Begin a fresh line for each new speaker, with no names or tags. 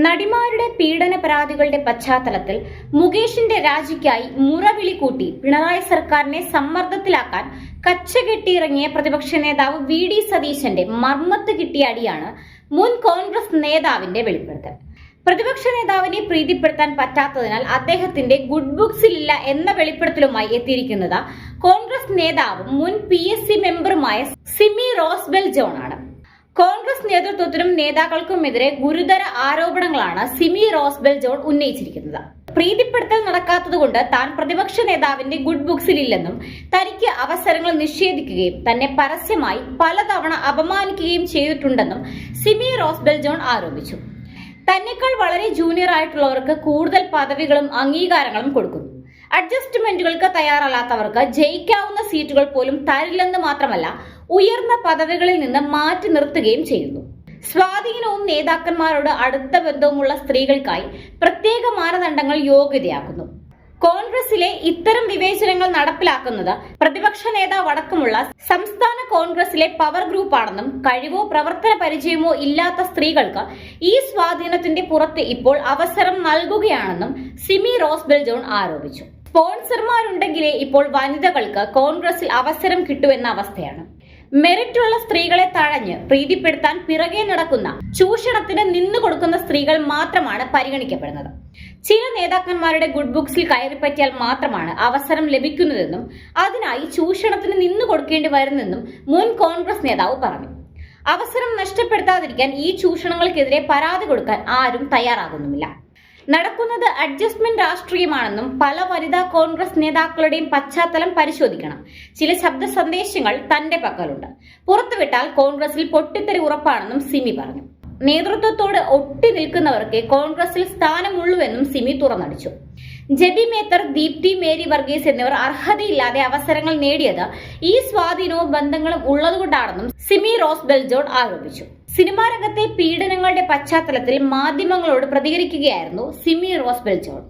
നടിമാരുടെ പീഡന പരാതികളുടെ പശ്ചാത്തലത്തിൽ മുകേഷിന്റെ രാജിക്കായി മുറവിളി കൂട്ടി പിണറായി സർക്കാരിനെ സമ്മർദ്ദത്തിലാക്കാൻ കച്ചകെട്ടിയിറങ്ങിയ പ്രതിപക്ഷ നേതാവ് വി ഡി സതീശന്റെ മർമ്മത്ത് കിട്ടിയ അടിയാണ് മുൻ കോൺഗ്രസ് നേതാവിന്റെ വെളിപ്പെടുത്തൽ. പ്രതിപക്ഷ നേതാവിനെ പ്രീതിപ്പെടുത്താൻ പറ്റാത്തതിനാൽ അദ്ദേഹത്തിന്റെ ഗുഡ് ബുക്സിലില്ല എന്ന വെളിപ്പെടുത്തലുമായി എത്തിയിരിക്കുന്നത് കോൺഗ്രസ് നേതാവും മുൻ PSC മെമ്പറുമായ സിമി റോസ്ബെൽ ജോൺ ആണ്. കോൺഗ്രസ് നേതൃത്വത്തിനും നേതാക്കൾക്കുമെതിരെ ഗുരുതര ആരോപണങ്ങളാണ് സിമി റോസ്ബെൽ ജോൺ ഉന്നയിച്ചിരിക്കുന്നത്. പ്രീതിപ്പെടുത്തൽ നടക്കാത്തതുകൊണ്ട് താൻ പ്രതിപക്ഷ നേതാവിന്റെ ഗുഡ് ബുക്സിലില്ലെന്നും തനിക്ക് അവസരങ്ങൾ നിഷേധിക്കുകയും തന്നെ പരസ്യമായി പലതവണ അപമാനിക്കുകയും ചെയ്തിട്ടുണ്ടെന്നും സിമി റോസ്ബെൽ ജോൺ ആരോപിച്ചു. തന്നെക്കാൾ വളരെ ജൂനിയർ ആയിട്ടുള്ളവർക്ക് കൂടുതൽ പദവികളും അംഗീകാരങ്ങളും കൊടുക്കുന്നു. അഡ്ജസ്റ്റ്മെന്റുകൾക്ക് തയ്യാറല്ലാത്തവർക്ക് ജയിക്കാവുന്ന സീറ്റുകൾ പോലും തരില്ലെന്ന് മാത്രമല്ല, ഉയർന്ന പദവികളിൽ നിന്ന് മാറ്റി നിർത്തുകയും ചെയ്യുന്നു. സ്വാധീനവും നേതാക്കന്മാരോട് അടുത്ത ബന്ധവുമുള്ള സ്ത്രീകൾക്കായി പ്രത്യേക മാനദണ്ഡങ്ങൾ യോഗ്യതയാക്കുന്നു. കോൺഗ്രസിലെ ഇത്തരം വിവേചനങ്ങൾ നടപ്പിലാക്കുന്നത് പ്രതിപക്ഷ നേതാവ് അടക്കമുള്ള സംസ്ഥാന കോൺഗ്രസിലെ പവർ ഗ്രൂപ്പാണെന്നും കഴിവോ പ്രവർത്തന പരിചയമോ ഇല്ലാത്ത സ്ത്രീകൾക്ക് ഈ സ്വാധീനത്തിന്റെ പുറത്ത് ഇപ്പോൾ അവസരം നൽകുകയാണെന്നും സിമി റോസ്ബെൽ ജോൺ ആരോപിച്ചു. സ്പോൺസർമാരുണ്ടെങ്കിലേ ഇപ്പോൾ വനിതകൾക്ക് കോൺഗ്രസിൽ അവസരം കിട്ടുമെന്ന അവസ്ഥയാണ്. മെറിറ്റുള്ള സ്ത്രീകളെ തഴഞ്ഞ് പ്രീതിപ്പെടുത്താൻ പിറകെ നടക്കുന്ന ചൂഷണത്തിന് നിന്നുകൊടുക്കുന്ന സ്ത്രീകൾ മാത്രമാണ് പരിഗണിക്കപ്പെടുന്നത്. ചില നേതാക്കന്മാരുടെ ഗുഡ് ബുക്സിൽ കയറിപ്പറ്റിയാൽ മാത്രമാണ് അവസരം ലഭിക്കുന്നതെന്നും അതിനായി ചൂഷണത്തിന് നിന്നുകൊടുക്കേണ്ടി വരുന്നെന്നും മുൻ കോൺഗ്രസ് നേതാവ് പറഞ്ഞു. അവസരം നഷ്ടപ്പെടുത്താതിരിക്കാൻ ഈ ചൂഷണങ്ങൾക്കെതിരെ പരാതി കൊടുക്കാൻ ആരും തയ്യാറാകുന്നുമില്ല. നടക്കുന്നത് അഡ്ജസ്റ്റ്മെന്റ് രാഷ്ട്രീയമാണെന്നും പല വനിതാ കോൺഗ്രസ് നേതാക്കളുടെയും പശ്ചാത്തലം പരിശോധിക്കണം. ചില ശബ്ദ സന്ദേശങ്ങൾ തന്റെ പക്കലുണ്ട്. പുറത്തുവിട്ടാൽ കോൺഗ്രസിൽ പൊട്ടിത്തെറി ഉറപ്പാണെന്നും സിമി പറഞ്ഞു. നേതൃത്വത്തോട് ഒട്ടി നിൽക്കുന്നവർക്ക് കോൺഗ്രസിൽ സ്ഥാനമുള്ളൂവെന്നും സിമി തുറന്നടിച്ചു. ജെബി മേത്തർ, ദീപ്തി മേരി വർഗീസ് എന്നിവർ അർഹതയില്ലാതെ അവസരങ്ങൾ നേടിയത് ഈ സ്വാധീനവും ബന്ധങ്ങളും ഉള്ളതുകൊണ്ടാണെന്നും സിമി റോസ്ബെൽ ജോൺ ആരോപിച്ചു. സിനിമാ രംഗത്തെ പീഡനങ്ങളുടെ പശ്ചാത്തലത്തിൽ മാധ്യമങ്ങളോട് പ്രതികരിക്കുകയായിരുന്നു സിമി റോസ്ബെൽ ജോൺ.